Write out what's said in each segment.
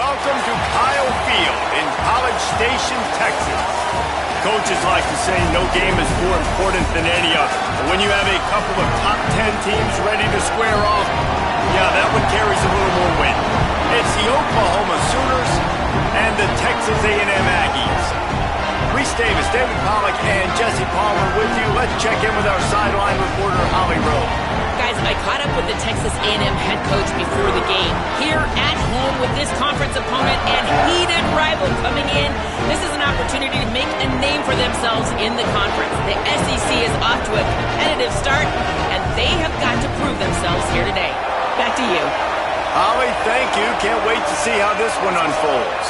welcome to Kyle Field in College Station, Texas. Coaches like to say no game is more important than any other. But when you have a couple of top 10 teams ready to square off, yeah, that one carries a little more weight. It's the Oklahoma Sooners and the Texas A&M Aggies. Reese Davis, David Pollack, and Jesse Palmer with you. Let's check in with our sideline reporter, Holly Rowe. Guys, I caught up with the Texas A&M head coach before the game. Here at home with this conference opponent and heated rival coming in, this is an opportunity to make a name for themselves in the conference. The SEC is off to a competitive start, and they have got to prove themselves here today. Back to you. Holly, thank you. Can't wait to see how this one unfolds.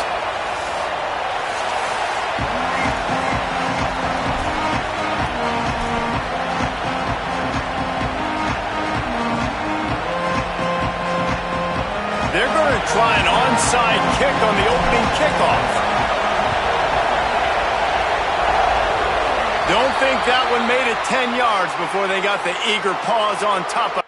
They're going to try an onside kick on the opening kickoff. Don't think that one made it 10 yards before they got the eager paws on top of.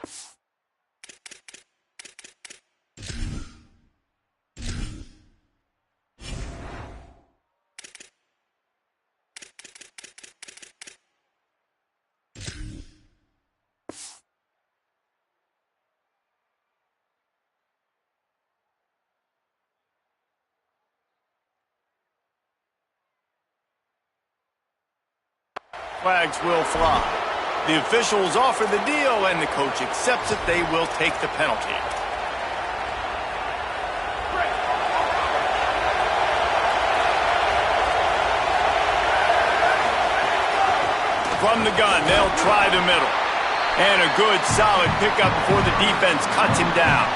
Flags will fly. The officials offer the deal, and the coach accepts it. They will take the penalty. From the gun, they'll try the middle. And a good, solid pickup before the defense cuts him down.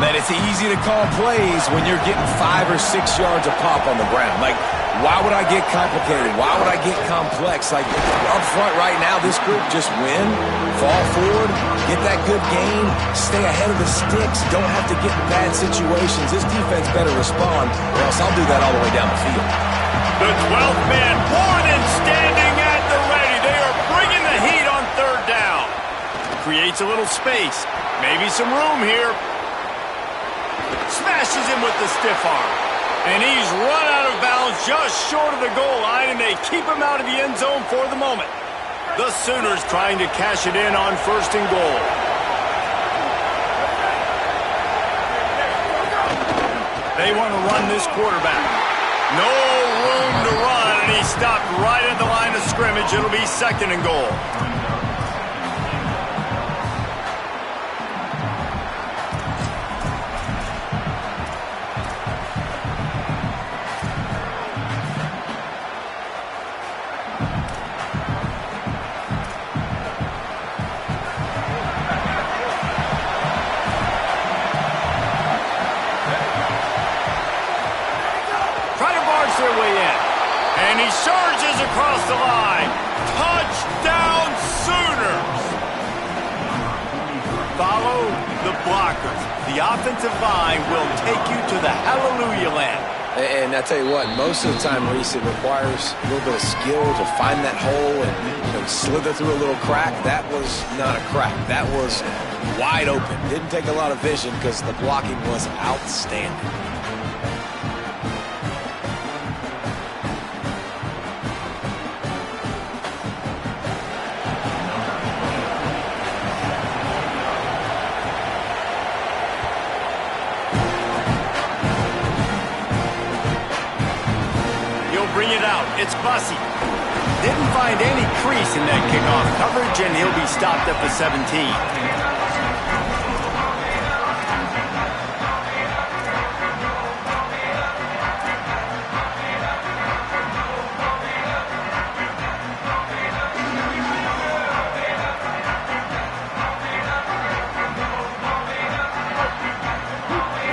Man, it's easy to call plays when you're getting 5 or 6 yards a pop on the ground. Like, why would I get complicated? Why would I get complex? Like, up front right now, this group just win, fall forward, get that good gain, stay ahead of the sticks, don't have to get in bad situations. This defense better respond, or else I'll do that all the way down the field. The 12th man more than standing at the ready. They are bringing the heat on third down. Creates a little space. Maybe some room here. Smashes him with the stiff arm. And he's run out of bounds just short of the goal line, and they keep him out of the end zone for the moment. The Sooners trying to cash it in on 1st and goal. They want to run this quarterback. No room to run, and he stopped right at the line of scrimmage. It'll be 2nd and goal. Their way in. And he surges across the line. Touchdown, Sooners! Follow the blockers. The offensive line will take you to the hallelujah land. And I tell you what, most of the time, Reese, it requires a little bit of skill to find that hole and slither through a little crack. That was not a crack. That was wide open. Didn't take a lot of vision because the blocking was outstanding. Bring it out. It's Bussey. Didn't find any crease in that kickoff coverage, and he'll be stopped at the 17.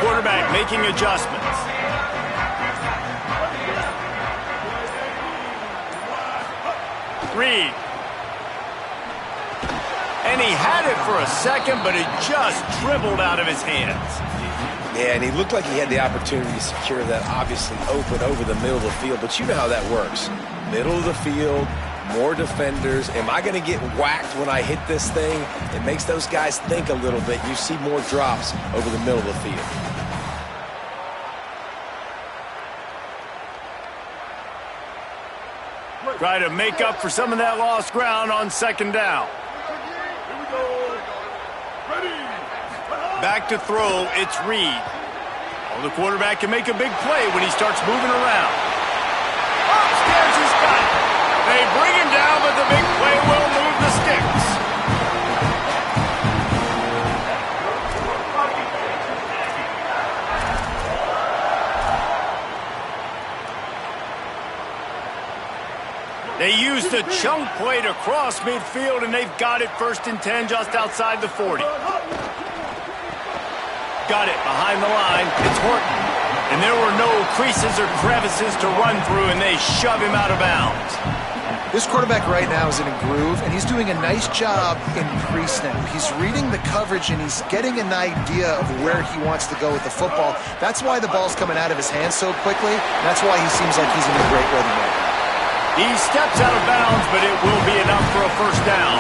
Quarterback making adjustments. Reed. And he had it for a second, but it just dribbled out of his hands. Yeah, and he looked like he had the opportunity to secure that, obviously open over the middle of the field. But you know how that works. Middle of the field, more defenders. Am I going to get whacked when I hit this thing? It makes those guys think a little bit. You see more drops over the middle of the field. Try to make up for some of that lost ground on second down. Back to throw, it's Reed. Well, the quarterback can make a big play when he starts moving around. Upstairs he's got it. They bring him down, but the big play will move the sticks. They used a chunk play to cross midfield, and they've got it 1st and 10 just outside the 40. Got it behind the line. It's Horton. And there were no creases or crevices to run through, and they shove him out of bounds. This quarterback right now is in a groove, and he's doing a nice job in pre-snap. He's reading the coverage, and he's getting an idea of where he wants to go with the football. That's why the ball's coming out of his hands so quickly. And that's why he seems like he's in a great rhythm right now. He steps out of bounds, but it will be enough for a first down.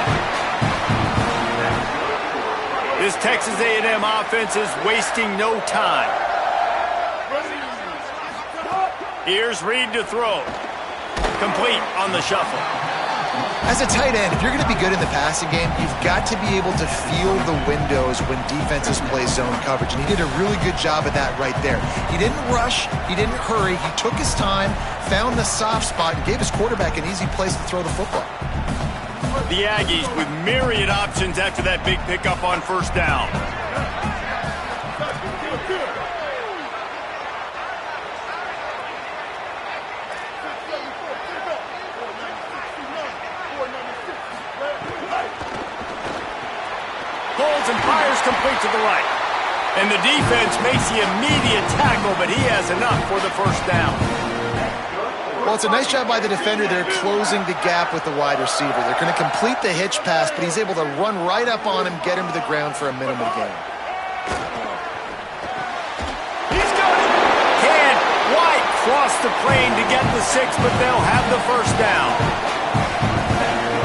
This Texas A&M offense is wasting no time. Here's Reed to throw. Complete on the shuffle. As a tight end, if you're going to be good in the passing game, you've got to be able to feel the windows when defenses play zone coverage. And he did a really good job of that right there. He didn't rush. He didn't hurry. He took his time, found the soft spot, and gave his quarterback an easy place to throw the football. The Aggies with myriad options after that big pickup on first down. Pulls and fires complete to the right. And the defense makes the immediate tackle, but he has enough for the first down. Well, it's a nice job by the defender. They're closing the gap with the wide receiver. They're going to complete the hitch pass, but he's able to run right up on him, get him to the ground for a minimal gain. He's got it. Can White cross the plane to get the 6, but they'll have the first down.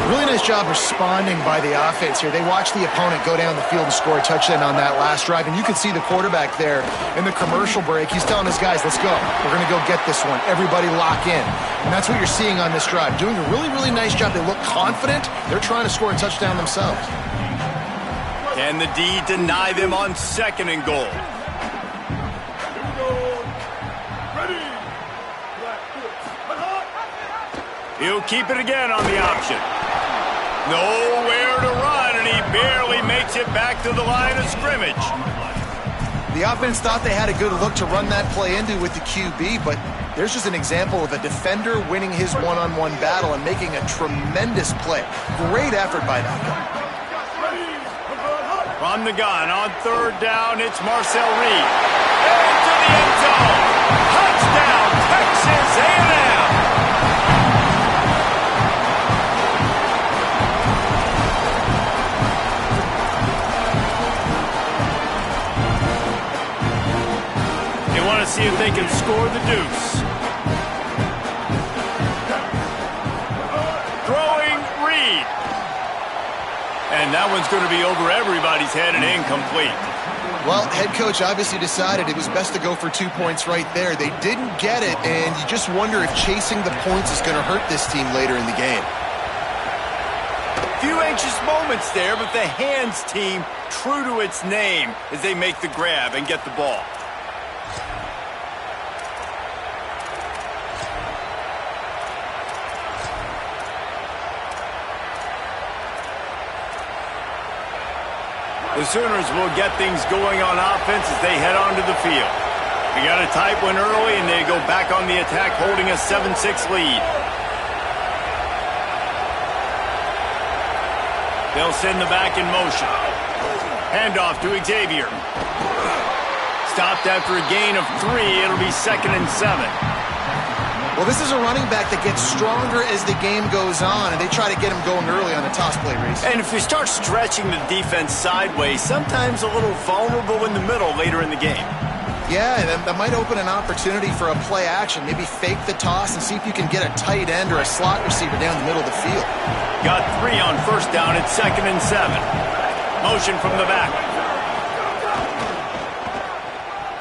Really nice job responding by the offense here. They watched the opponent go down the field and score a touchdown on that last drive, and you can see the quarterback there in the commercial break. He's telling his guys, let's go. We're going to go get this one. Everybody lock in. And that's what you're seeing on this drive. Doing a really, really nice job. They look confident. They're trying to score a touchdown themselves. Can the D deny them on 2nd and goal? He'll keep it again on the option. Nowhere to run, and he barely makes it back to the line of scrimmage. The offense thought they had a good look to run that play into with the QB, but there's just an example of a defender winning his one-on-one battle and making a tremendous play. Great effort by that guy. From the gun on 3rd down, it's Marcel Reed. Into the end zone. Touchdown, Texas A&M. See if they can score the deuce. Throwing Reed. And that one's going to be over everybody's head and incomplete. Well, head coach obviously decided it was best to go for 2 points right there. They didn't get it, and you just wonder if chasing the points is going to hurt this team later in the game. Few anxious moments there, but the hands team true to its name as they make the grab and get the ball. The Sooners will get things going on offense as they head onto the field. We got a tight one early, and they go back on the attack, holding a 7-6 lead. They'll send the back in motion. Handoff to Xavier. Stopped after a gain of 3. It'll be 2nd and 7. Well, this is a running back that gets stronger as the game goes on, and they try to get him going early on the toss play, Reese. And if you start stretching the defense sideways, sometimes a little vulnerable in the middle later in the game. Yeah, that might open an opportunity for a play action. Maybe fake the toss and see if you can get a tight end or a slot receiver down the middle of the field. Got 3 on first down at 2nd and 7. Motion from the back.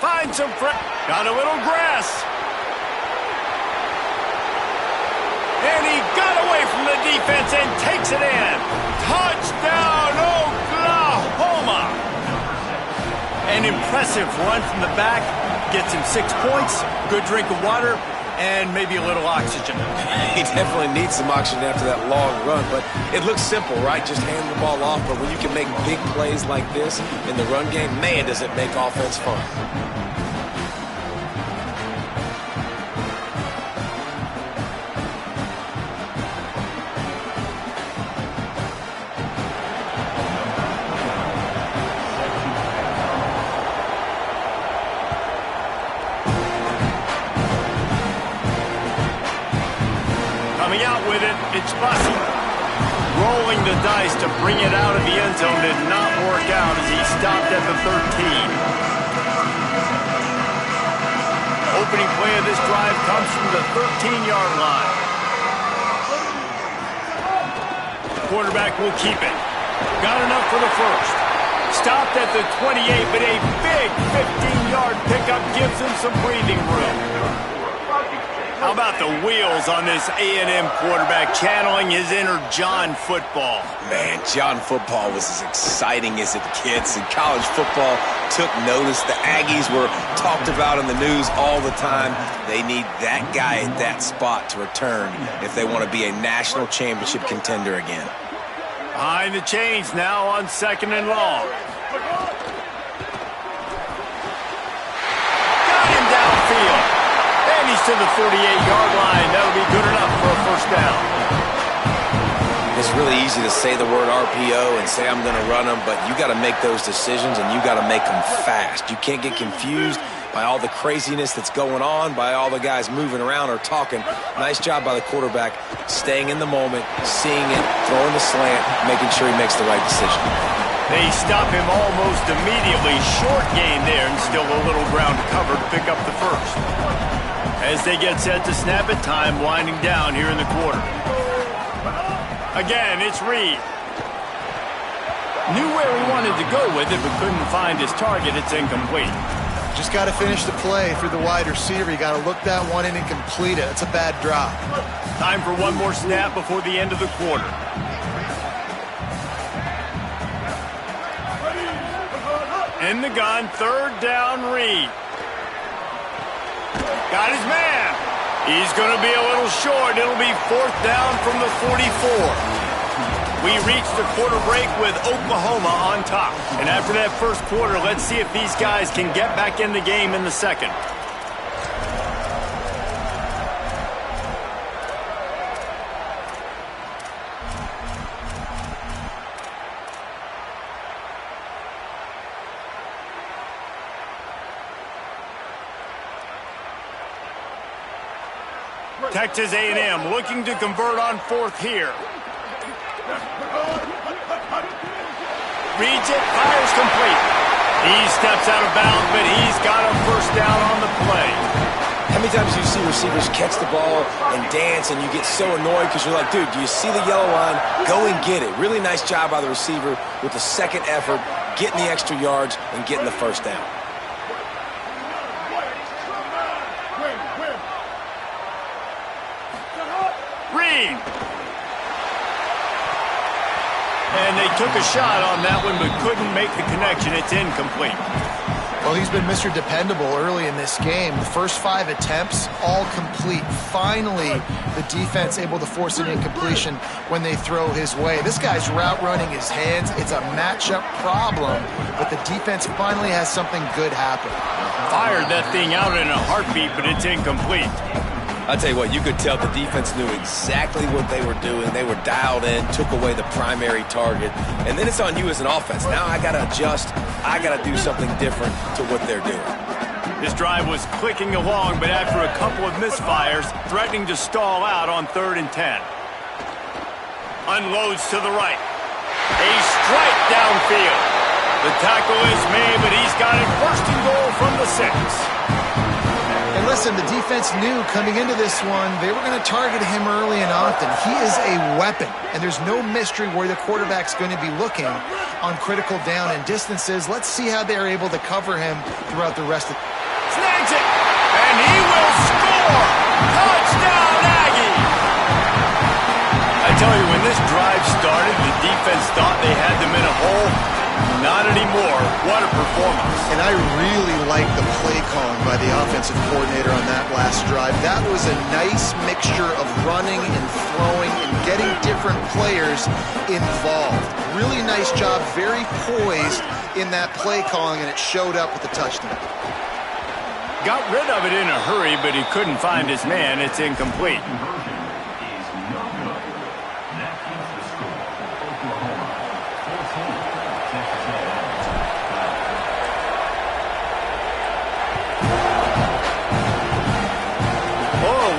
Find some got a little grass. And he got away from the defense and takes it in. Touchdown, Oklahoma! An impressive run from the back. Gets him 6 points, good drink of water, and maybe a little oxygen. He definitely needs some oxygen after that long run, but it looks simple, right? Just hand the ball off, but when you can make big plays like this in the run game, man, does it make offense fun. Coming out with it, it's Bussey. Rolling the dice to bring it out of the end zone did not work out as he stopped at the 13. Opening play of this drive comes from the 13-yard line. Quarterback will keep it. Got enough for the first. Stopped at the 28, but a big 15-yard pickup gives him some breathing room. How about the wheels on this A&M quarterback channeling his inner John Football? Man, John Football was as exciting as it gets, and college football took notice. The Aggies were talked about in the news all the time. They need that guy at that spot to return if they want to be a national championship contender again. Behind the chains now on 2nd and long. Got him downfield. And he's to the 38-yard line. That'll be good enough for a first down. It's really easy to say the word RPO and say I'm going to run them, but you got to make those decisions and you got to make them fast. You can't get confused by all the craziness that's going on, by all the guys moving around or talking. Nice job by the quarterback, staying in the moment, seeing it, throwing the slant, making sure he makes the right decision. They stop him almost immediately. Short gain there and still a little ground to cover to pick up the first. As they get set to snap it, time winding down here in the quarter. Again, it's Reed. Knew where he wanted to go with it, but couldn't find his target. It's incomplete. Just got to finish the play through the wide receiver. You got to look that one in and complete it. It's a bad drop. Time for one more snap before the end of the quarter. In the gun, 3rd down, Reed. Got his man. He's going to be a little short. It'll be 4th down from the 44. We reached the quarter break with Oklahoma on top. And after that first quarter, let's see if these guys can get back in the game in the second. Texas A&M looking to convert on 4th here. Reads it, fires complete. He steps out of bounds, but he's got a first down on the play. How many times do you see receivers catch the ball and dance and you get so annoyed because you're like, dude, do you see the yellow line? Go and get it. Really nice job by the receiver with the second effort, getting the extra yards and getting the first down. Reed. And they took a shot on that one, but couldn't make the connection. It's incomplete. Well, he's been Mr. Dependable early in this game. The first 5 attempts, all complete. Finally, the defense able to force an incompletion when they throw his way. This guy's route running his hands. It's a matchup problem, but the defense finally has something good happen. Fired that thing out in a heartbeat, but it's incomplete. I'll tell you what, you could tell the defense knew exactly what they were doing. They were dialed in, took away the primary target, and then it's on you as an offense. Now I got to adjust. I got to do something different to what they're doing. This drive was clicking along, but after a couple of misfires, threatening to stall out on 3rd and 10. Unloads to the right. A strike downfield. The tackle is made, but he's got it 1st and goal from the 6. And listen, the defense knew coming into this one, they were going to target him early and often. He is a weapon, and there's no mystery where the quarterback's going to be looking on critical down and distances. Let's see how they're able to cover him throughout the rest of... Snags it, and he will score! Touchdown, Aggie! tell you, when this drive started, the defense thought they had them in a hole. Not anymore. What a performance. And I really like the play calling by the offensive coordinator on that last drive. That was a nice mixture of running and throwing and getting different players involved. Really nice job, very poised in that play calling, and it showed up with the touchdown. Got rid of it in a hurry, but he couldn't find his man. It's incomplete.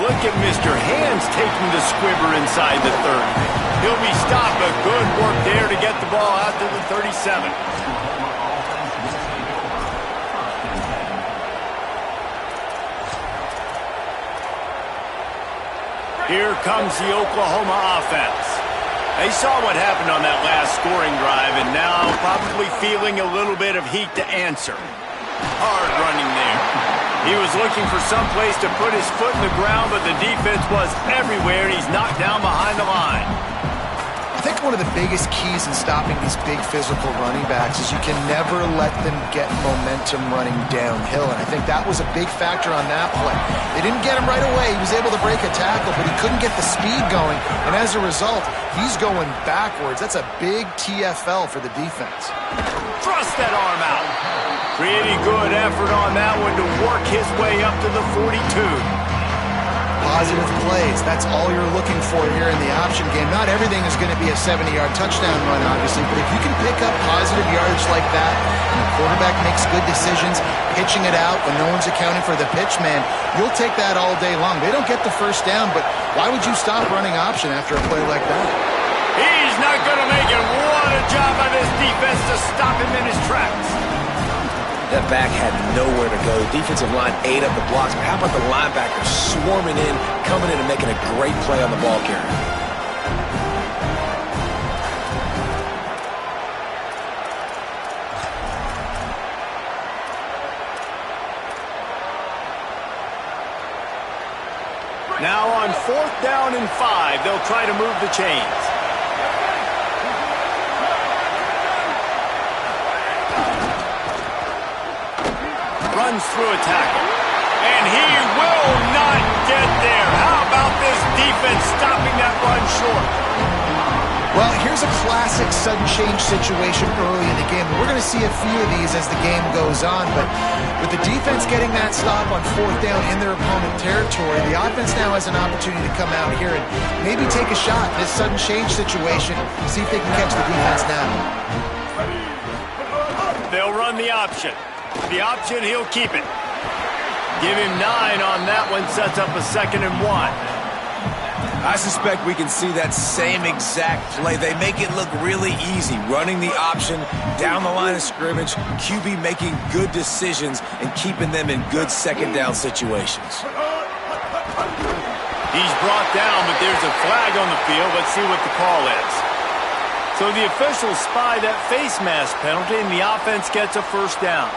Look at Mr. Hands taking the squibber inside the 30. He'll be stopped, but good work there to get the ball out to the 37. Here comes the Oklahoma offense. They saw what happened on that last scoring drive, and now probably feeling a little bit of heat to answer. Hard running there. He was looking for some place to put his foot in the ground, but the defense was everywhere, and he's knocked down behind the line. I think one of the biggest keys in stopping these big physical running backs is you can never let them get momentum running downhill, and I think that was a big factor on that play. They didn't get him right away. He was able to break a tackle, but he couldn't get the speed going, and as a result, he's going backwards. That's a big TFL for the defense. Thrust that arm out. Pretty good effort on that one to work his way up to the 42. Positive plays. That's all you're looking for here in the option game. Not everything is going to be a 70-yard touchdown run, obviously, but if you can pick up positive yardage like that, and the quarterback makes good decisions, pitching it out when no one's accounting for the pitch man, you'll take that all day long. They don't get the first down, but why would you stop running option after a play like that? He's not going to make it. What a job by this defense to stop him in his tracks. That back had nowhere to go. Defensive line ate up the blocks. But how about the linebacker swarming in, coming in and making a great play on the ball carrier? Now on 4th down and 5, they'll try to move the chains. Runs through a tackle, and he will not get there. How about this defense stopping that run short? Well, here's a classic sudden change situation early in the game. We're going to see a few of these as the game goes on, but with the defense getting that stop on 4th down in their opponent territory, the offense now has an opportunity to come out here and maybe take a shot in this sudden change situation, see if they can catch the defense now. They'll run the option. The option, he'll keep it. Give him 9 on that one, sets up a 2nd and 1. I suspect we can see that same exact play. They make it look really easy, running the option down the line of scrimmage, QB making good decisions and keeping them in good 2nd down situations. He's brought down, but there's a flag on the field. Let's see what the call is. So the officials spy that face mask penalty, and the offense gets a 1st down.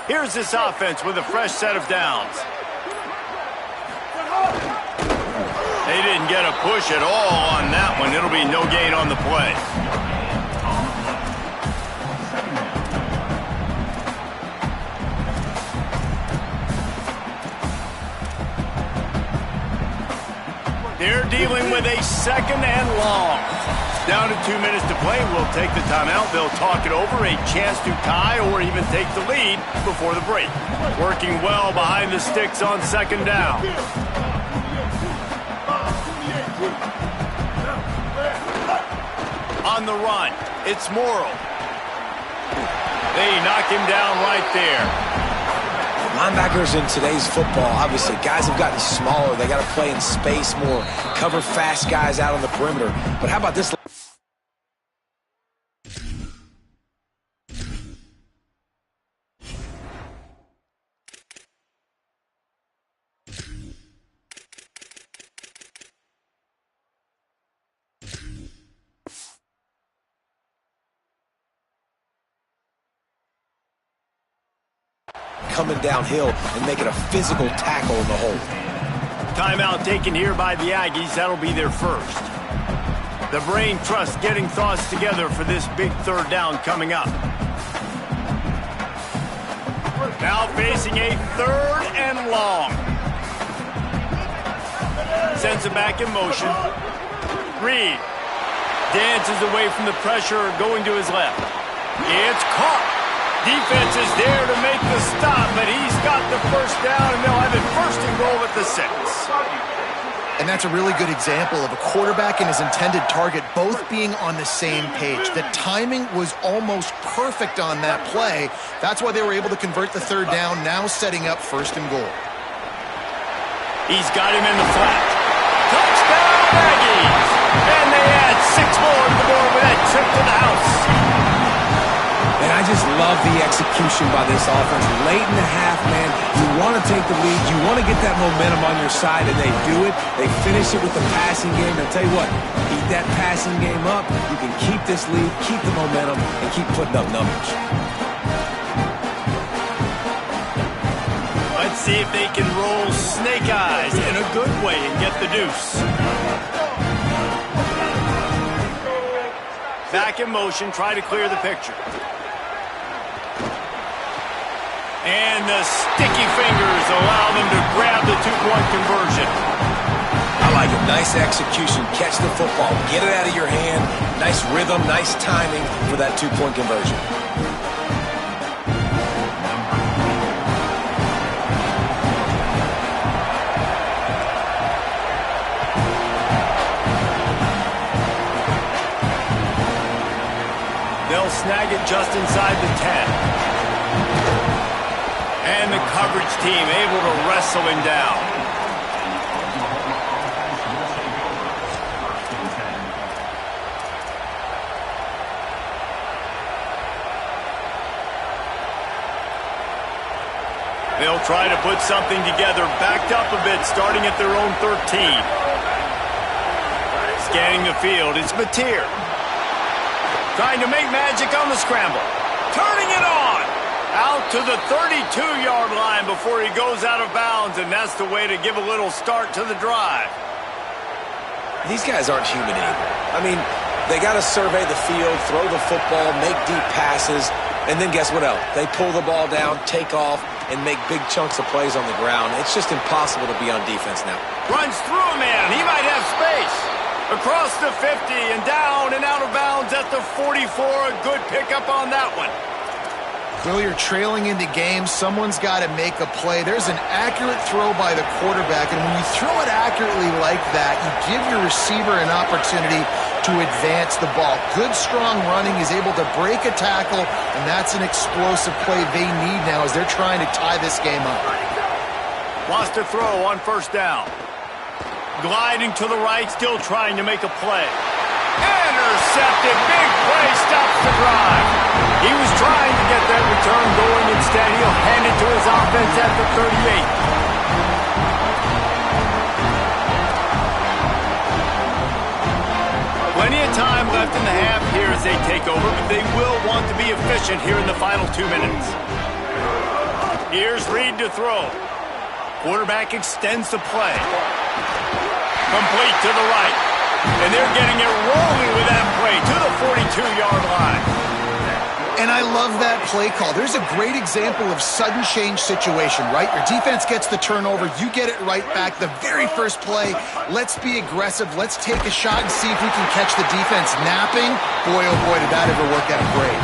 Here's this offense with a fresh set of downs. They didn't get a push at all on that one. It'll be no gain on the play. They're dealing with a 2nd and long. Down to 2 minutes to play. We'll take the timeout. They'll talk it over. A chance to tie or even take the lead before the break. Working well behind the sticks on 2nd down. On the run, it's Morrow. They knock him down right there. Linebackers in today's football, obviously, guys have gotten smaller. They got to play in space more, cover fast guys out on the perimeter. But how about this? coming downhill and making a physical tackle in the hole. Timeout taken here by the Aggies. That'll be their first. The brain trust getting thoughts together for this big third down coming up. Now facing a 3rd and long. Sends it back in motion. Reed dances away from the pressure, going to his left. It's caught. Defense is there to make the stop, but he's got the first down, and they'll have it 1st and goal at the 6. And that's a really good example of a quarterback and his intended target both being on the same page. The timing was almost perfect on that play. That's why they were able to convert the 3rd down, now setting up 1st and goal. He's got him in the flat. Touchdown, Aggies! And they add 6 more to the board with that trip to the house. And I just love the execution by this offense. Late in the half, man, you want to take the lead. You want to get that momentum on your side, and they do it. They finish it with the passing game. And I'll tell you what, keep that passing game up. You can keep this lead, keep the momentum, and keep putting up numbers. Let's see if they can roll snake eyes in a good way and get the deuce. Back in motion, try to clear the picture. And the sticky fingers allow them to grab the 2-point conversion. I like it. Nice execution. Catch the football. Get it out of your hand. Nice rhythm, nice timing for that 2-point conversion. They'll snag it just inside the 10. And the coverage team able to wrestle him down. They'll try to put something together, backed up a bit, starting at their own 13. Scanning the field, it's Mateer. Trying to make magic on the scramble. Turning it on. Out to the 32-yard line before he goes out of bounds, and that's the way to give a little start to the drive. These guys aren't human either. I mean, they got to survey the field, throw the football, make deep passes, and then guess what else? They pull the ball down, take off, and make big chunks of plays on the ground. It's just impossible to be on defense now. Runs through a man. He might have space. Across the 50 and down and out of bounds at the 44. A good pickup on that one. Well, you're trailing into games. Someone's got to make a play. There's an accurate throw by the quarterback, and when you throw it accurately like that, you give your receiver an opportunity to advance the ball. Good, strong running. He's able to break a tackle, and that's an explosive play they need now as they're trying to tie this game up. Lost a throw on 1st down. Gliding to the right, still trying to make a play. Intercepted. Big play stops the drive. He was trying to get that return going. Instead, he'll hand it to his offense at the 38. Plenty of time left in the half here as they take over, but they will want to be efficient here in the final 2 minutes. Here's Reed to throw. Quarterback extends the play. Complete to the right. And they're getting it rolling with that play to the 42-yard line. And I love that play call. There's a great example of sudden change situation, right? Your defense gets the turnover. You get it right back. The very first play, let's be aggressive. Let's take a shot and see if we can catch the defense napping. Boy, oh boy, did that ever work out great.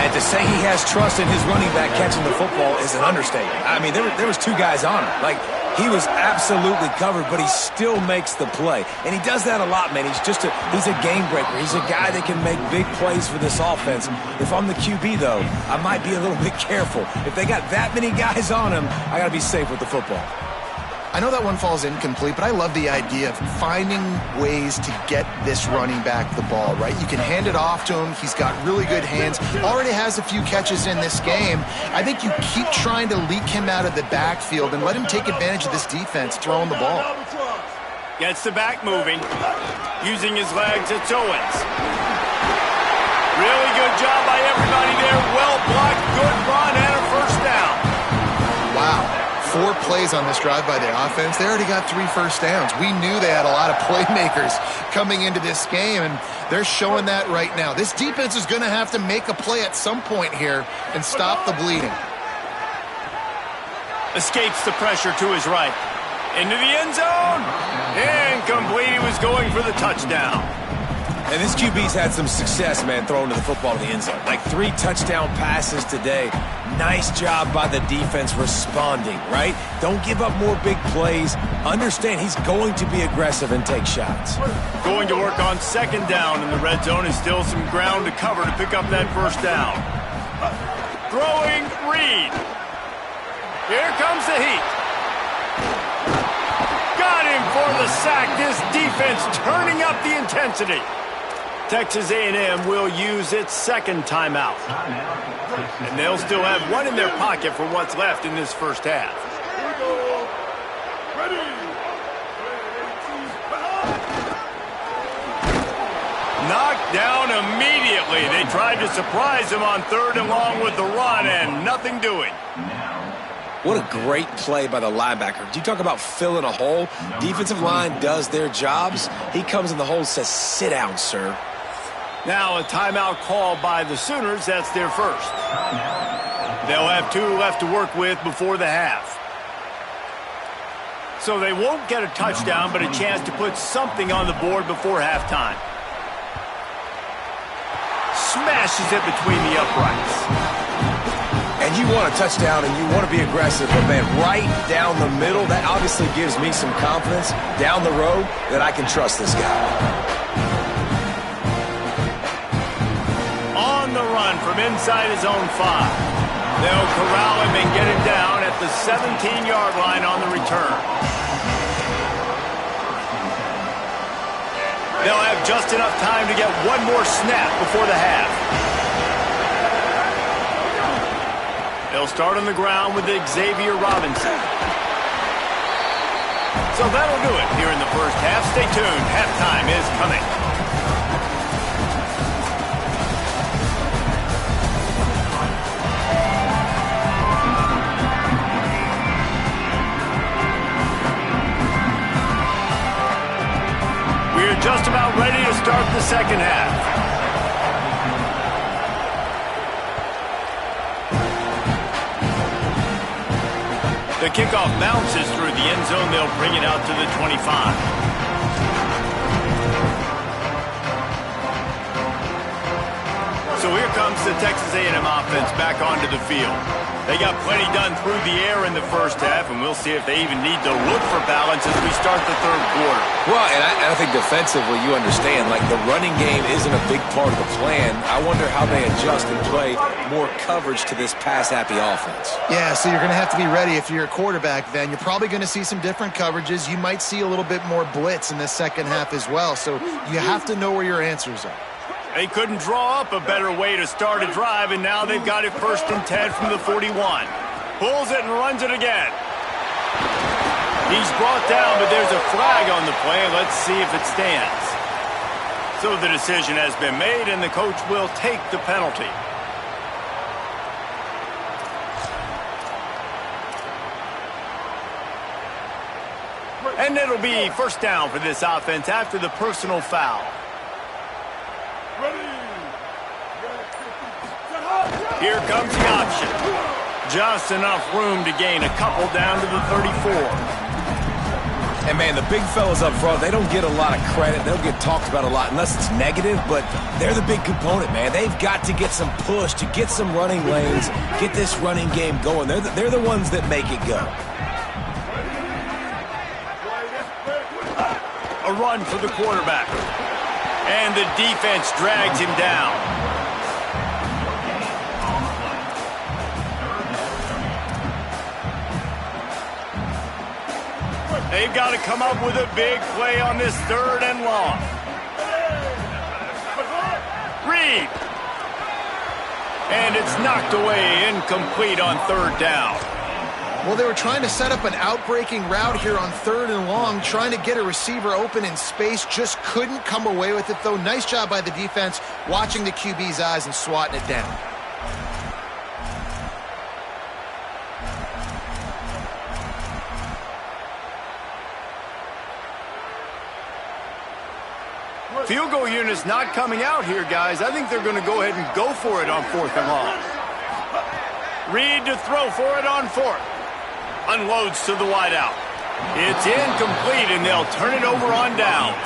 And to say he has trust in his running back catching the football is an understatement. I mean, there was 2 guys on him. Like, he was absolutely covered, but he still makes the play. And he does that a lot, man. He's a game breaker. He's a guy that can make big plays for this offense. If I'm the QB, though, I might be a little bit careful. If they got that many guys on him, I got to be safe with the football. I know that one falls incomplete, but I love the idea of finding ways to get this running back the ball, right? You can hand it off to him. He's got really good hands. Already has a few catches in this game. I think you keep trying to leak him out of the backfield and let him take advantage of this defense throwing the ball. Gets the back moving. Using his legs, it's Owens. Really good job by everybody there. Well blocked, good run, and a first down. on this drive by the offense. They already got 3 first downs. We knew they had a lot of playmakers coming into this game, and they're showing that right now. This defense is going to have to make a play at some point here and stop the bleeding. Escapes the pressure to his right. Into the end zone. Incomplete. He was going for the touchdown. And this QB's had some success, man, throwing to the football in the end zone. Like 3 touchdown passes today. Nice job by the defense responding, right? Don't give up more big plays. Understand he's going to be aggressive and take shots. Going to work on second down in the red zone, is still some ground to cover to pick up that first down. Throwing Reed. Here comes the heat. Got him for the sack. This defense turning up the intensity. Texas A&M will use its second timeout. And they'll still have 1 in their pocket for what's left in this first half. Knocked down immediately. They tried to surprise him on 3rd and long with the run, and nothing doing. What a great play by the linebacker. Do you talk about filling a hole? Defensive line does their jobs. He comes in the hole and says, sit down, sir. Now a timeout call by the Sooners. That's their first. They'll have 2 left to work with before the half. So they won't get a touchdown, but a chance to put something on the board before halftime. Smashes it between the uprights. And you want a touchdown and you want to be aggressive, but man, right down the middle, that obviously gives me some confidence down the road that I can trust this guy. On the run from inside his own 5. They'll corral him and get him down at the 17-yard line on the return. They'll have just enough time to get 1 more snap before the half. They'll start on the ground with Xavier Robinson. So that'll do it here in the first half. Stay tuned. Halftime is coming. We're just about ready to start the second half. The kickoff bounces through the end zone. They'll bring it out to the 25. So here comes the Texas A&M offense back onto the field. They got plenty done through the air in the first half, and we'll see if they even need to look for balance as we start the 3rd quarter. Well, and I think defensively, you understand, like the running game isn't a big part of the plan. I wonder how they adjust and play more coverage to this pass-happy offense. Yeah, so you're going to have to be ready if you're a quarterback then. You're probably going to see some different coverages. You might see a little bit more blitz in the second half as well, so you have to know where your answers are. They couldn't draw up a better way to start a drive, and now they've got it 1st and 10 from the 41. Pulls it and runs it again. He's brought down, but there's a flag on the play. Let's see if it stands. So the decision has been made, and the coach will take the penalty. And it'll be first down for this offense after the personal foul. Here comes the option. Just enough room to gain a couple down to the 34. And, man, the big fellas up front, they don't get a lot of credit. They'll get talked about a lot unless it's negative, but they're the big component, man. They've got to get some push to get some running lanes, get this running game going. They're the ones that make it go. A run for the quarterback. And the defense drags him down. They've got to come up with a big play on this 3rd and long. Reed. And it's knocked away, incomplete on 3rd down. Well, they were trying to set up an outbreaking route here on 3rd and long, trying to get a receiver open in space, just couldn't come away with it, though. Nice job by the defense, watching the QB's eyes and swatting it down. Field goal unit's not coming out here, guys. I think they're going to go ahead and go for it on 4th and long. Reed to throw for it on 4th. Unloads to the wideout. It's incomplete, and they'll turn it over on downs.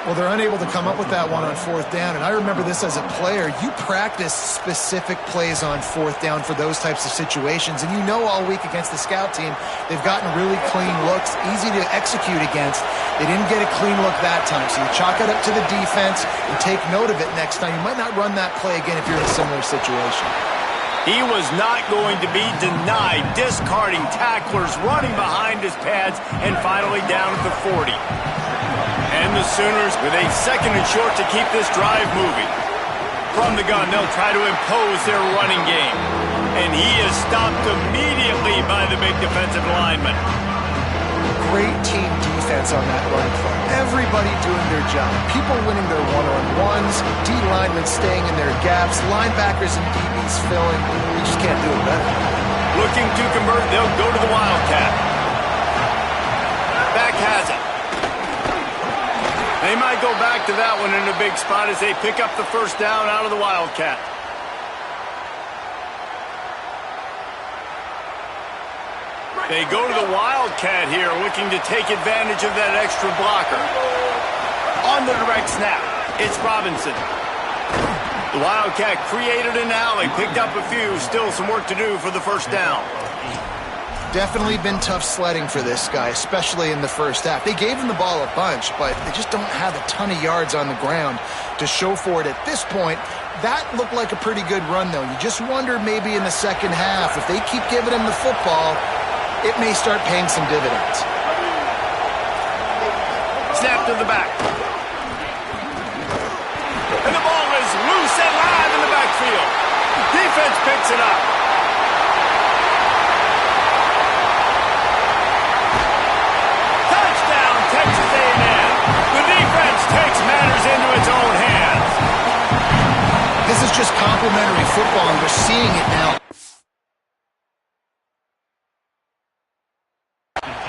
Well, they're unable to come up with that one on 4th down, and I remember this as a player. You practice specific plays on 4th down for those types of situations, and you know all week against the scout team, they've gotten really clean looks, easy to execute against. They didn't get a clean look that time, so you chalk it up to the defense and take note of it next time. You might not run that play again if you're in a similar situation. He was not going to be denied, discarding tacklers, running behind his pads, and finally down at the 40. And the Sooners with a 2nd and short to keep this drive moving. From the gun, they'll try to impose their running game. And he is stopped immediately by the big defensive lineman. Great team defense on that run play. Everybody doing their job. People winning their one-on-ones, D linemen staying in their gaps, linebackers and DBs filling. You just can't do it better. Looking to convert, they'll go to the Wildcat. Back has it. They might go back to that one in a big spot as they pick up the 1st down out of the Wildcat. They go to the Wildcat here, looking to take advantage of that extra blocker. On the direct snap, it's Robinson. The Wildcat created an alley, picked up a few, still some work to do for the 1st down. Definitely been tough sledding for this guy, especially in the 1st half. They gave him the ball a bunch, but they just don't have a ton of yards on the ground to show for it at this point. That looked like a pretty good run, though. You just wonder maybe in the 2nd half, if they keep giving him the football, it may start paying some dividends. Snap to the back. And the ball is loose and live in the backfield. Defense picks it up. Touchdown, Texas A&M. The defense takes matters into its own hands. This is just complimentary football, and we're seeing it now.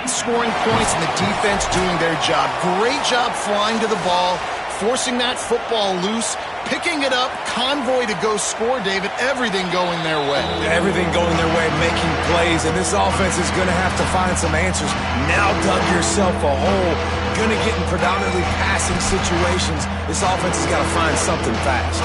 Scoring points and the defense doing their job. Great job flying to the ball, forcing that football loose, picking it up, convoy to go score, David. Everything going their way. Everything going their way, making plays, and this offense is going to have to find some answers. Now dug yourself a hole. Going to get in predominantly passing situations. This offense has got to find something fast.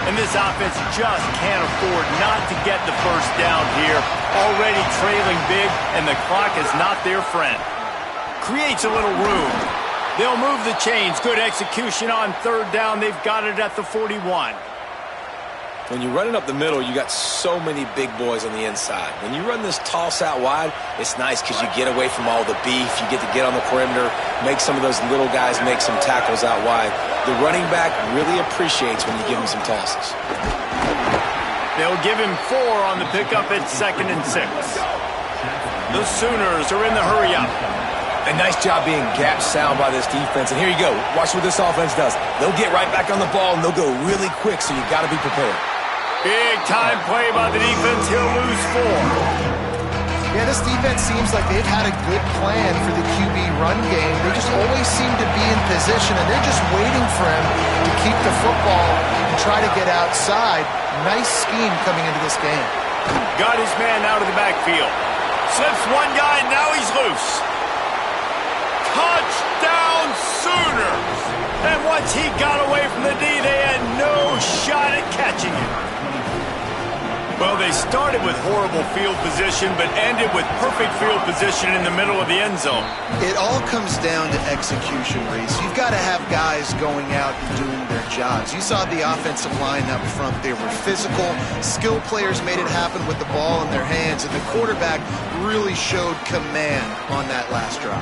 And this offense just can't afford not to get the 1st down here. Already trailing big, and the clock is not their friend. Creates a little room. They'll move the chains. Good execution on 3rd down. They've got it at the 41. When you're running up the middle, you got so many big boys on the inside. When you run this toss out wide, it's nice because you get away from all the beef. You get to get on the perimeter, make some of those little guys make some tackles out wide. The running back really appreciates when you give him some tosses. They'll give him 4 on the pickup at 2nd and 6. The Sooners are in the hurry-up. A nice job being gap sound by this defense. And here you go. Watch what this offense does. They'll get right back on the ball, and they'll go really quick, so you got to be prepared. Big time play by the defense. He'll lose 4. Yeah, this defense seems like they've had a good plan for the QB run game. They just always seem to be in position, and they're just waiting for him to keep the football and try to get outside. Nice scheme coming into this game. Got his man out of the backfield. Slips one guy, and now he's loose. Touchdown Sooners! And once he got away from the D, they had no shot at catching him. Well, they started with horrible field position, but ended with perfect field position in the middle of the end zone. It all comes down to execution, Reese. You've got to have guys going out and doing their jobs. You saw the offensive line up front. They were physical. Skilled players made it happen with the ball in their hands, and the quarterback really showed command on that last drive.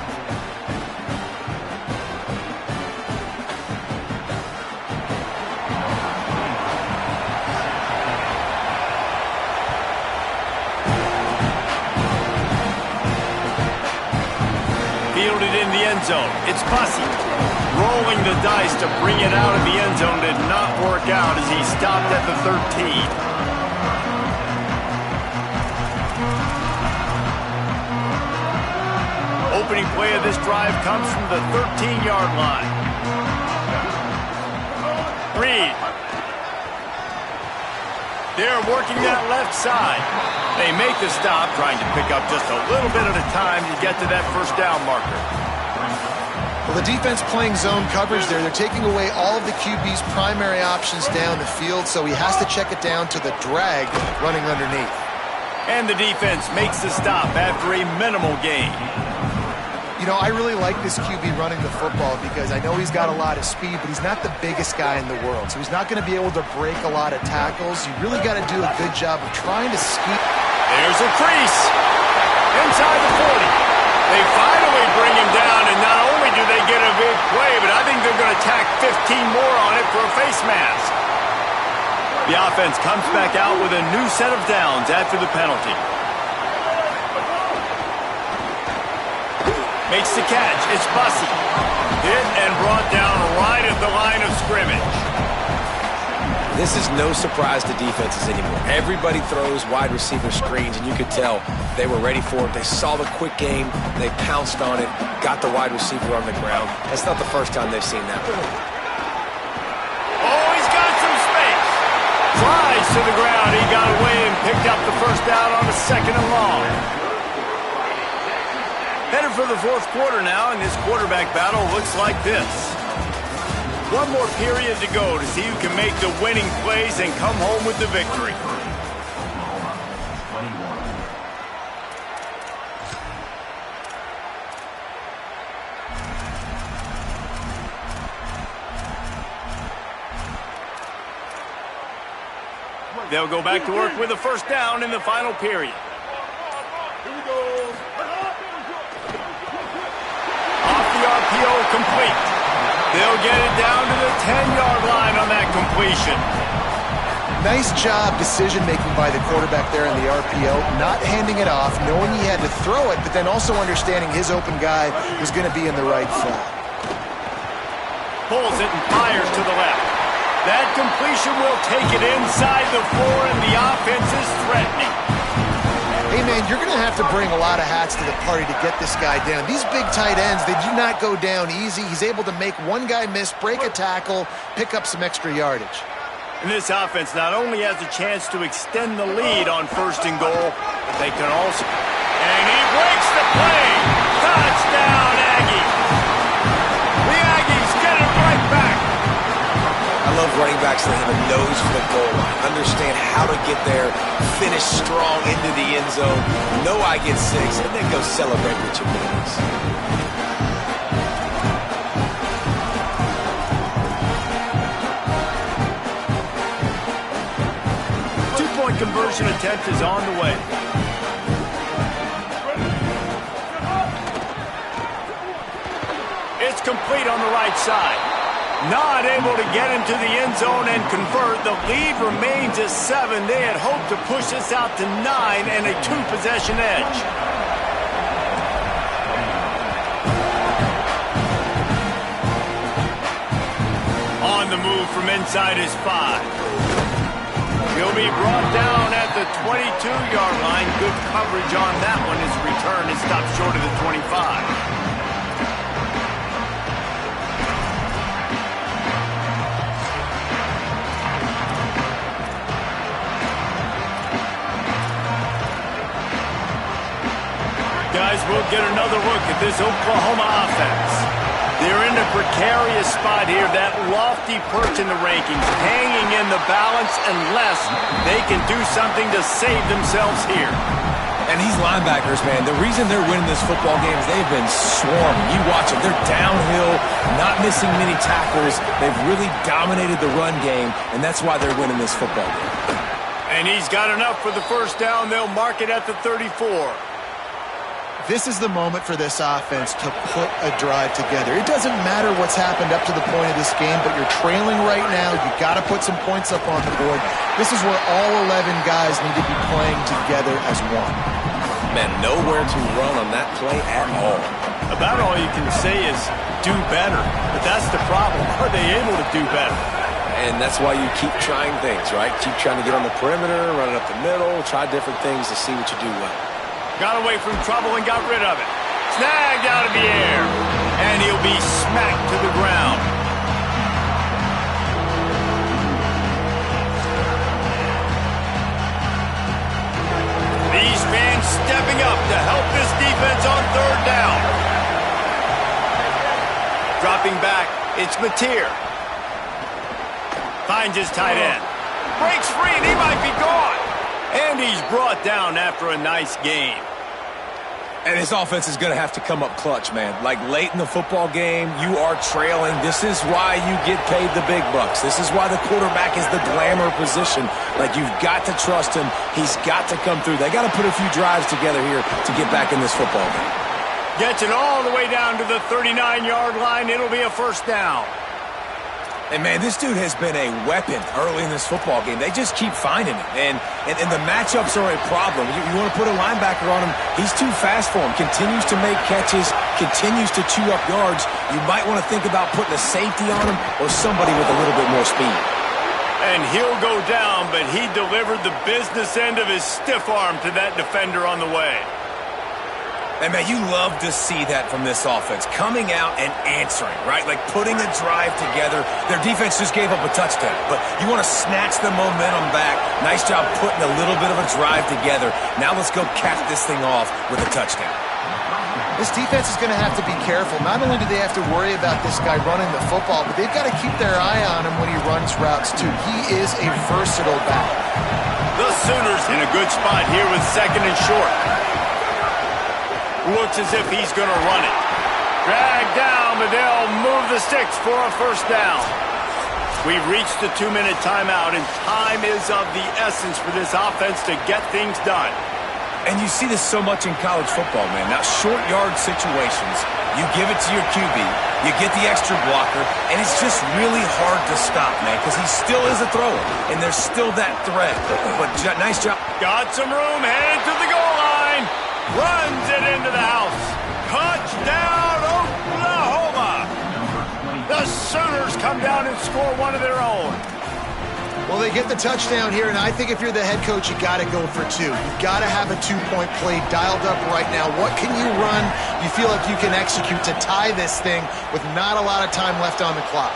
Fielded in the end zone. It's Bussey. Rolling the dice to bring it out of the end zone did not work out as he stopped at the 13. opening play of this drive comes from the 13-yard line. Reed. They're working that left side. They make the stop, trying to pick up just a little bit at a time to get to that first down marker. Well, the defense playing zone coverage there. They're taking away all of the QB's primary options down the field, so he has to check it down to the drag running underneath. And the defense makes the stop after a minimal gain. You know, I really like this QB running the football because I know he's got a lot of speed, but he's not the biggest guy in the world, so he's not going to be able to break a lot of tackles. You really got to do a good job of trying to scheme. There's a crease inside the 40. They finally bring him down, and not only do they get a big play, but I think they're going to tack 15 more on it for a face mask. The offense comes back out with a new set of downs after the penalty. Makes the catch. It's Bussey. Hit and brought down right at the line of scrimmage. This is no surprise to defenses anymore. Everybody throws wide receiver screens, and you could tell they were ready for it. They saw the quick game. They pounced on it, got the wide receiver on the ground. That's not the first time they've seen that. Oh, he's got some space. Flies to the ground. He got away and picked up the first down on the 2nd and long. Headed for the 4th quarter now, and this quarterback battle looks like this. One more period to go to see who can make the winning plays and come home with the victory. They'll go back to work with a first down in the final period. Off the RPO, complete. They'll get it down to the 10-yard line on that completion. Nice job decision-making by the quarterback there in the RPO, not handing it off, knowing he had to throw it, but then also understanding his open guy was going to be in the right flat. Pulls it and fires to the left. That completion will take it inside the 4, and the offense is threatening. Hey, man, you're going to have to bring a lot of hats to the party to get this guy down. These big tight ends, they do not go down easy. He's able to make one guy miss, break a tackle, pick up some extra yardage. And this offense not only has a chance to extend the lead on 1st and goal, but they can also... And he breaks the play! Touchdown, Aggie! The Aggies get it right back! I love running backs that have a nose for the goal line, understand how to get there, finish strong into the end zone, know I get 6, and then go celebrate with your boys. Two-point conversion attempt is on the way. It's complete on the right side. Not able to get into the end zone and convert. The lead remains at 7. They had hoped to push this out to 9 and a 2-possession edge. On the move from inside his 5. He'll be brought down at the 22-yard line. Good coverage on that one. His return is stopped short of the 25. Guys, we'll get another look at this Oklahoma offense. They're in a precarious spot here, that lofty perch in the rankings, hanging in the balance unless they can do something to save themselves here. And these linebackers, man, the reason they're winning this football game is they've been swarming. You watch them. They're downhill, not missing many tacklers. They've really dominated the run game, and that's why they're winning this football game. And he's got enough for the first down. They'll mark it at the 34. This is the moment for this offense to put a drive together. It doesn't matter what's happened up to the point of this game, but you're trailing right now. You've got to put some points up on the board. This is where all 11 guys need to be playing together as one. Man, nowhere to run on that play at all. About all you can say is do better. But that's the problem. Are they able to do better? And that's why you keep trying things, right? Keep trying to get on the perimeter, run it up the middle, try different things to see what you do well. Got away from trouble and got rid of it. Snagged out of the air. And he'll be smacked to the ground. These fans stepping up to help this defense on third down. Dropping back, it's Mateer. Finds his tight end. Breaks free and he might be gone. And he's brought down after a nice game. And this offense is going to have to come up clutch, man. Like late in the football game, you are trailing. This is why you get paid the big bucks. This is why the quarterback is the glamour position. Like, you've got to trust him. He's got to come through. They got to put a few drives together here to get back in this football game. Gets it all the way down to the 39-yard line. It'll be a first down. And, man, this dude has been a weapon early in this football game. They just keep finding it. And the matchups are a problem. You want to put a linebacker on him, he's too fast for him. Continues to make catches, continues to chew up yards. You might want to think about putting a safety on him or somebody with a little bit more speed. And he'll go down, but he delivered the business end of his stiff arm to that defender on the way. And, man, you love to see that from this offense, coming out and answering, right? Like putting a drive together. Their defense just gave up a touchdown, but you want to snatch the momentum back. Nice job putting a little bit of a drive together. Now let's go cap this thing off with a touchdown. This defense is going to have to be careful. Not only do they have to worry about this guy running the football, but they've got to keep their eye on him when he runs routes, too. He is a versatile back. The Sooners in a good spot here with second and short. Looks as if he's going to run it. Dragged down, but they'll move the sticks for a first down. We've reached the 2-minute timeout, and time is of the essence for this offense to get things done. And you see this so much in college football, man. Now, short yard situations, you give it to your QB, you get the extra blocker, and it's just really hard to stop, man, because he still is a thrower, and there's still that threat. But nice job. Got some room, headed to the goal line. Runs it into the house. Touchdown, Oklahoma. The Sooners come down and score one of their own. Well, they get the touchdown here, and I think if you're the head coach, you got to go for two. You got to have a two-point play dialed up right now. What can you run you feel like you can execute to tie this thing with not a lot of time left on the clock?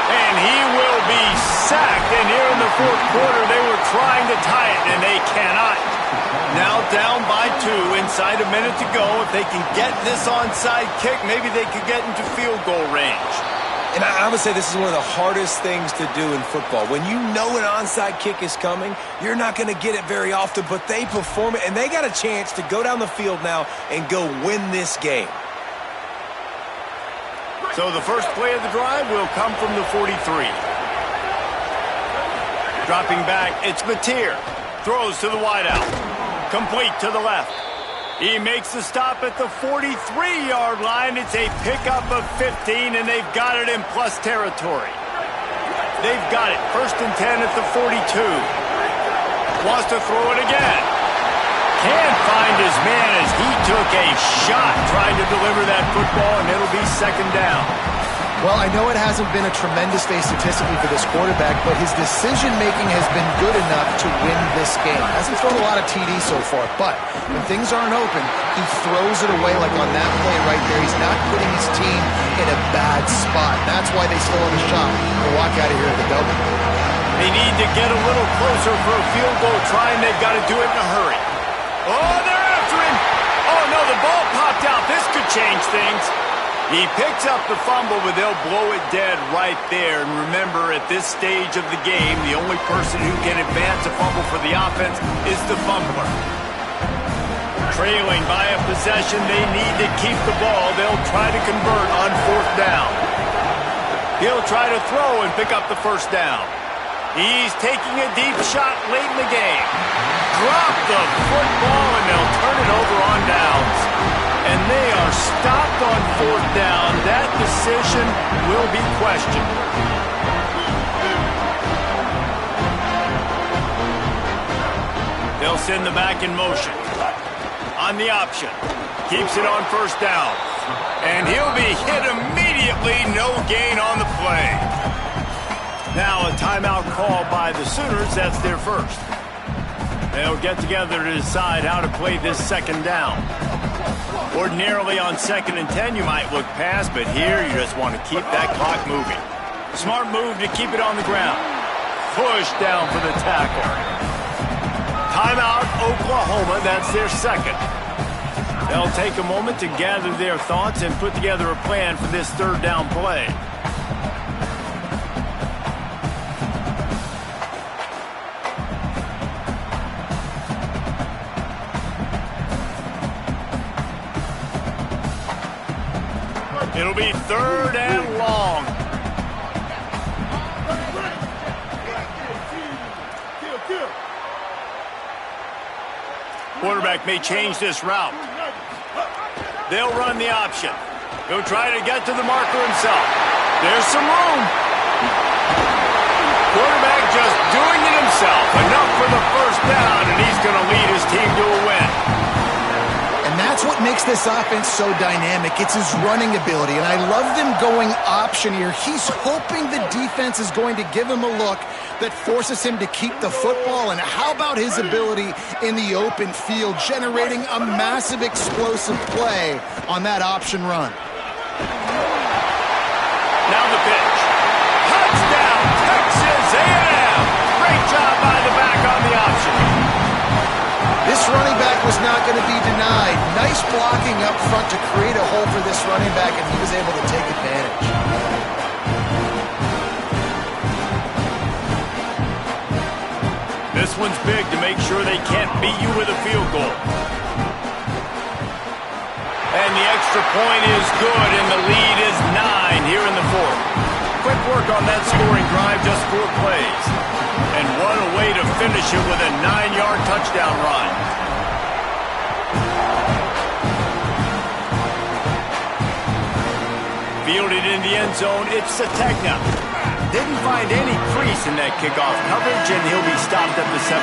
And he will be sacked. And here in the fourth quarter, they were trying to tie it, and they cannot. Now down by 2, inside a minute to go. If they can get this onside kick, maybe they could get into field goal range. And I would say this is one of the hardest things to do in football. When you know an onside kick is coming, you're not going to get it very often, but they perform it, and they got a chance to go down the field now and go win this game. So the first play of the drive will come from the 43. Dropping back, it's Mateer. Throws to the wideout. Complete to the left. He makes the stop at the 43-yard line. It's a pickup of 15, and they've got it in plus territory. They've got it. First and 10 at the 42. Wants to throw it again. Can't find his man as he took a shot trying to deliver that football, and it'll be second down. Well, I know it hasn't been a tremendous day statistically for this quarterback, but his decision-making has been good enough to win this game. Hasn't thrown a lot of TDs so far, but when things aren't open, he throws it away like on that play right there. He's not putting his team in a bad spot. That's why they still have a shot to walk out of here with a double. They need to get a little closer for a field goal try, and they've got to do it in a hurry. Oh, they're after him. Oh, no, the ball popped out. This could change things. He picks up the fumble, but they'll blow it dead right there. And remember, at this stage of the game, the only person who can advance a fumble for the offense is the fumbler. Trailing by a possession, they need to keep the ball. They'll try to convert on fourth down. He'll try to throw and pick up the first down. He's taking a deep shot late in the game. Drop the football, and they'll turn it over on downs. And they are stopped on fourth down. That decision will be questioned. They'll send the back in motion. On the option. Keeps it on first down. And he'll be hit immediately. No gain on the play. Now a timeout call by the Sooners. That's their first. They'll get together to decide how to play this second down. Ordinarily on 2nd and 10, you might look past, but here you just want to keep that clock moving. Smart move to keep it on the ground. Push down for the tackle. Timeout, Oklahoma. That's their second. They'll take a moment to gather their thoughts and put together a plan for this third down play. It'll be 3rd and long. Quarterback may change this route. They'll run the option. He'll try to get to the marker himself. There's some room. Quarterback just doing it himself. Enough for the first down, and he's going to lead his team to a win. And that's what makes this offense so dynamic. It's his running ability, and I love them going option here. He's hoping the defense is going to give him a look that forces him to keep the football. And how about his ability in the open field, generating a massive explosive play on that option run? Now the pitch. Touchdown, Texas A&M. Great job by the back on the option. This running back was not going to be denied. Nice blocking up front to create a hole for this running back, and he was able to take advantage. This one's big to make sure they can't beat you with a field goal. And the extra point is good, and the lead is 9 here in the 4th. Quick work on that scoring drive, just 4 plays. And what a way to finish it with a 9-yard touchdown run. Fielded in the end zone, it's Sategna. Didn't find any crease in that kickoff coverage, and he'll be stopped at the 17.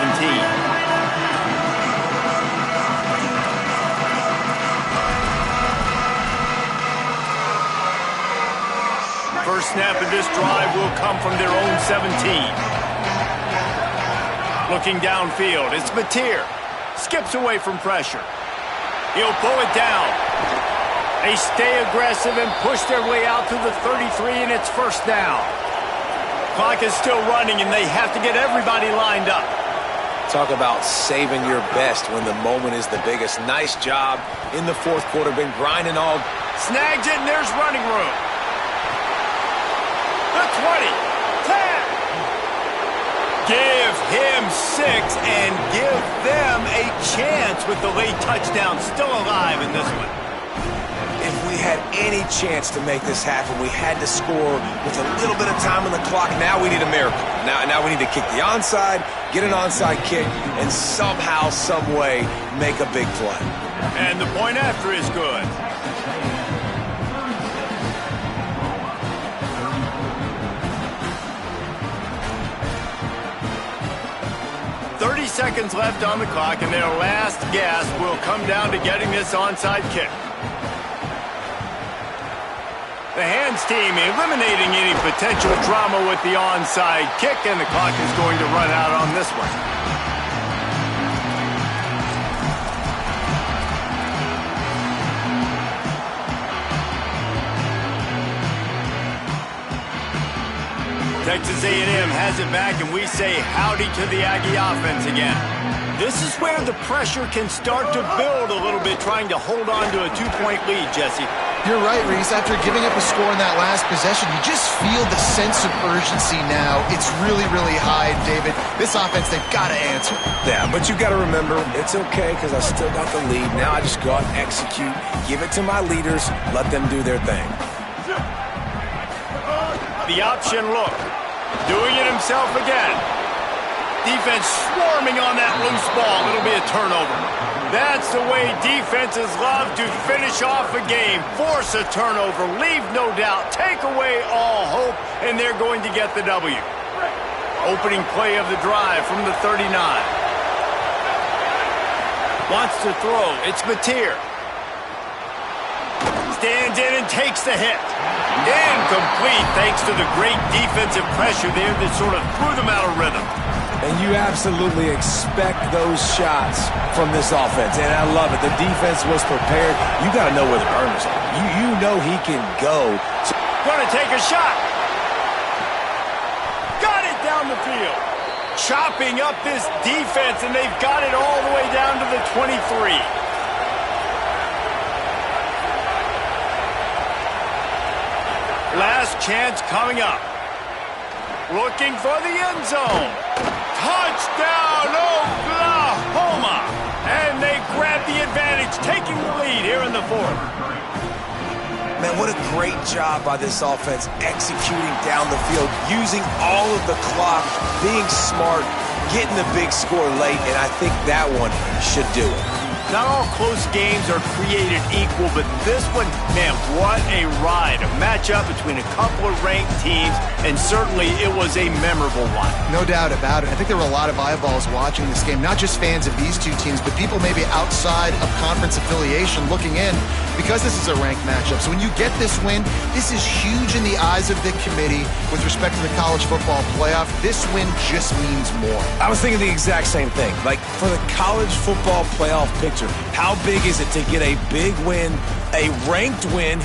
First snap of this drive will come from their own 17. Looking downfield, it's Mateer. Skips away from pressure. He'll pull it down. They stay aggressive and push their way out to the 33, and it's first down. Clock is still running, and they have to get everybody lined up. Talk about saving your best when the moment is the biggest. Nice job in the 4th quarter. Been grinding all. Snags it, and there's running room. The 20, 10. Give him 6 and give them a chance with the late touchdown still alive in this one. If we had any chance to make this happen, we had to score with a little bit of time on the clock. Now we need a miracle. Now we need to kick the onside, get an onside kick, and somehow, some way, make a big play. And the point after is good. Seconds left on the clock, and their last gasp will come down to getting this onside kick. The hands team eliminating any potential drama with the onside kick, and the clock is going to run out on this one. Texas A&M has it back, and we say howdy to the Aggie offense again. This is where the pressure can start to build a little bit, trying to hold on to a 2-point lead, Jesse. You're right, Reese. After giving up a score in that last possession, you just feel the sense of urgency now. It's really, really high, David. This offense, they've got to answer. Yeah, but you got to remember, it's okay because I still got the lead. Now I just go out and execute, give it to my leaders, let them do their thing. The option look. Doing it himself again. Defense swarming on that loose ball. It'll be a turnover. That's the way defenses love to finish off a game. Force a turnover, leave no doubt, take away all hope, and they're going to get the W. Opening play of the drive from the 39. Wants to throw. It's Mateer. Stands in and takes the hit. Incomplete thanks to the great defensive pressure there that sort of threw them out of rhythm. And you absolutely expect those shots from this offense, and I love it. The defense was prepared. You got to know where the burners are. You know he can go. Going to take a shot. Got it down the field. Chopping up this defense, and they've got it all the way down to the 23. Last chance coming up. Looking for the end zone. Touchdown, Oklahoma! And they grab the advantage, taking the lead here in the fourth. Man, what a great job by this offense executing down the field, using all of the clock, being smart, getting the big score late, and I think that one should do it. Not all close games are created equal, but this one, man, what a ride. A matchup between a couple of ranked teams, and certainly it was a memorable one. No doubt about it. I think there were a lot of eyeballs watching this game, not just fans of these two teams, but people maybe outside of conference affiliation looking in because this is a ranked matchup. So when you get this win, this is huge in the eyes of the committee with respect to the college football playoff. This win just means more. I was thinking the exact same thing. Like, for the college football playoff picture, how big is it to get a big win, a ranked win?